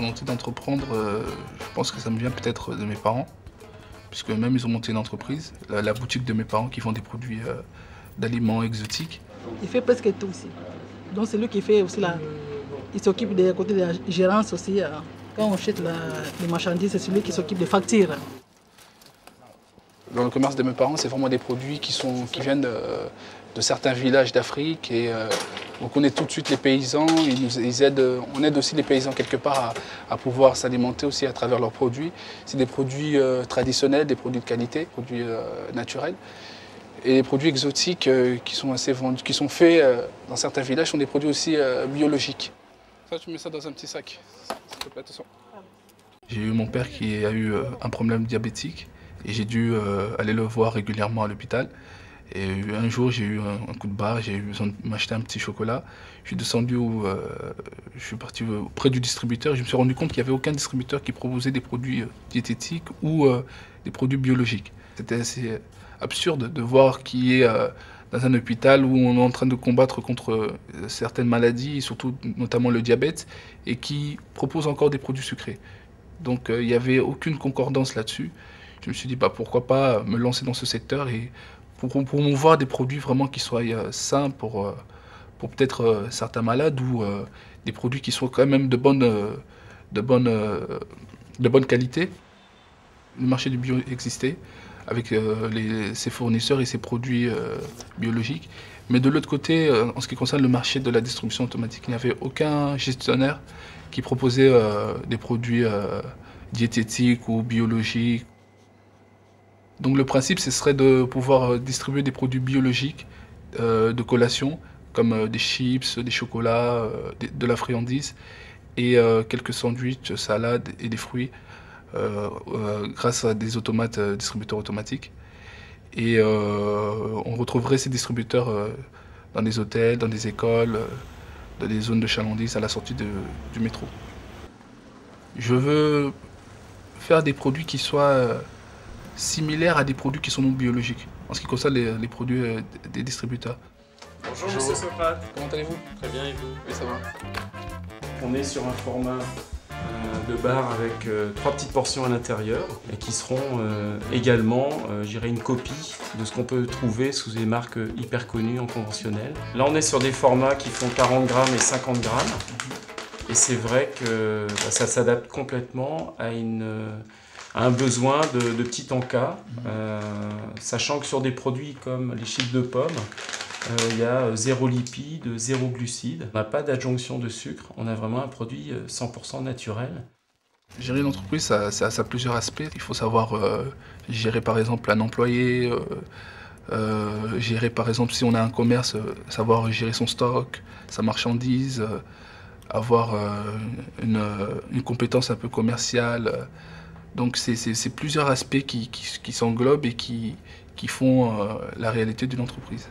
volonté d'entreprendre, je pense que ça me vient peut-être de mes parents, puisque même ils ont monté une entreprise, la boutique de mes parents qui font des produits d'aliments exotiques. Il fait presque tout aussi. Donc c'est lui qui fait aussi il s'occupe des côtés de la gérance aussi. Quand on achète les marchandises, c'est celui qui s'occupe des factures. Dans le commerce de mes parents, c'est vraiment des produits qui viennent de certains villages d'Afrique. Et on connaît tout de suite les paysans. On aide aussi les paysans quelque part à pouvoir s'alimenter aussi à travers leurs produits. C'est des produits traditionnels, des produits de qualité, des produits naturels. Et les produits exotiques qui sont assez vendus, qui sont faits dans certains villages, sont des produits aussi biologiques. Ça, tu mets ça dans un petit sac, s'il te plaît, attention. J'ai eu mon père qui a eu un problème diabétique. Et j'ai dû aller le voir régulièrement à l'hôpital. Et un jour, j'ai eu un coup de barre, j'ai eu besoin de m'acheter un petit chocolat. Je suis descendu, je suis parti auprès du distributeur. Je me suis rendu compte qu'il n'y avait aucun distributeur qui proposait des produits diététiques ou des produits biologiques. C'était assez absurde de voir qu'il y ait dans un hôpital où on est en train de combattre contre certaines maladies, surtout notamment le diabète, et qui propose encore des produits sucrés. Donc il n'y avait aucune concordance là-dessus. Je me suis dit pourquoi pas me lancer dans ce secteur et pour promouvoir des produits vraiment qui soient sains pour peut-être certains malades ou des produits qui soient quand même de bonne qualité. Le marché du bio existait avec ses fournisseurs et ses produits biologiques. Mais de l'autre côté, en ce qui concerne le marché de la distribution automatique, il n'y avait aucun gestionnaire qui proposait des produits diététiques ou biologiques. Donc le principe, ce serait de pouvoir distribuer des produits biologiques de collation, comme des chips, des chocolats, de la friandise, et quelques sandwichs, salades et des fruits, grâce à des distributeurs automatiques. Et on retrouverait ces distributeurs dans des hôtels, dans des écoles, dans des zones de chalandise à la sortie du métro. Je veux faire des produits qui soient similaires à des produits qui sont non biologiques, en ce qui concerne les produits des distributeurs. Bonjour Monsieur Socrate. Comment allez-vous? Très bien, et vous? Oui, ça va. On est sur un format de bar avec 3 petites portions à l'intérieur et qui seront également, une copie de ce qu'on peut trouver sous des marques hyper connues en conventionnel. Là, on est sur des formats qui font 40 grammes et 50 grammes. Et c'est vrai que ça s'adapte complètement à un besoin de petit encas, sachant que sur des produits comme les chips de pommes, il y a 0 lipides, 0 glucides. On n'a pas d'adjonction de sucre, on a vraiment un produit 100% naturel. Gérer une entreprise, ça a plusieurs aspects. Il faut savoir gérer par exemple un employé, gérer par exemple si on a un commerce, savoir gérer son stock, sa marchandise, avoir une compétence un peu commerciale. Donc c'est plusieurs aspects qui s'englobent et qui font la réalité d'une entreprise.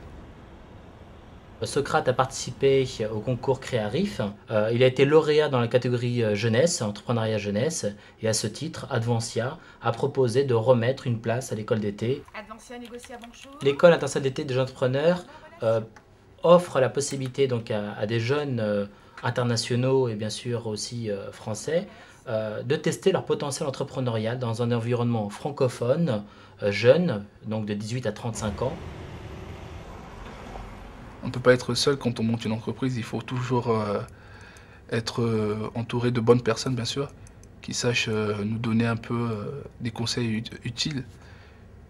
Socrate a participé au concours Créarif. Il a été lauréat dans la catégorie jeunesse, entrepreneuriat jeunesse, et à ce titre, Advansia a proposé de remettre une place à l'école d'été. Advansia négocie à Bonjour. L'école internationale d'été des entrepreneurs offre la possibilité donc à des jeunes internationaux et bien sûr aussi français de tester leur potentiel entrepreneurial dans un environnement francophone, jeune, donc de 18 à 35 ans. On ne peut pas être seul quand on monte une entreprise, il faut toujours être entouré de bonnes personnes, bien sûr, qui sachent nous donner un peu des conseils utiles.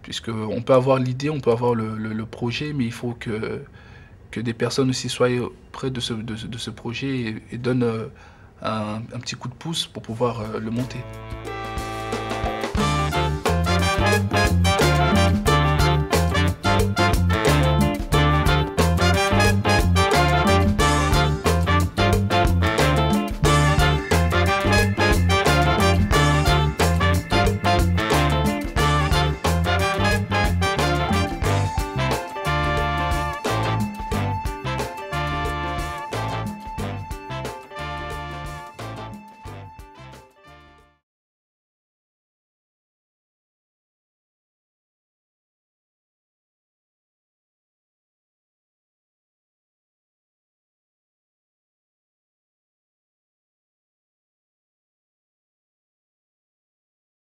Puisqu'on peut avoir l'idée, on peut avoir le projet, mais il faut que des personnes aussi soient près de ce projet et donnent un petit coup de pouce pour pouvoir le monter.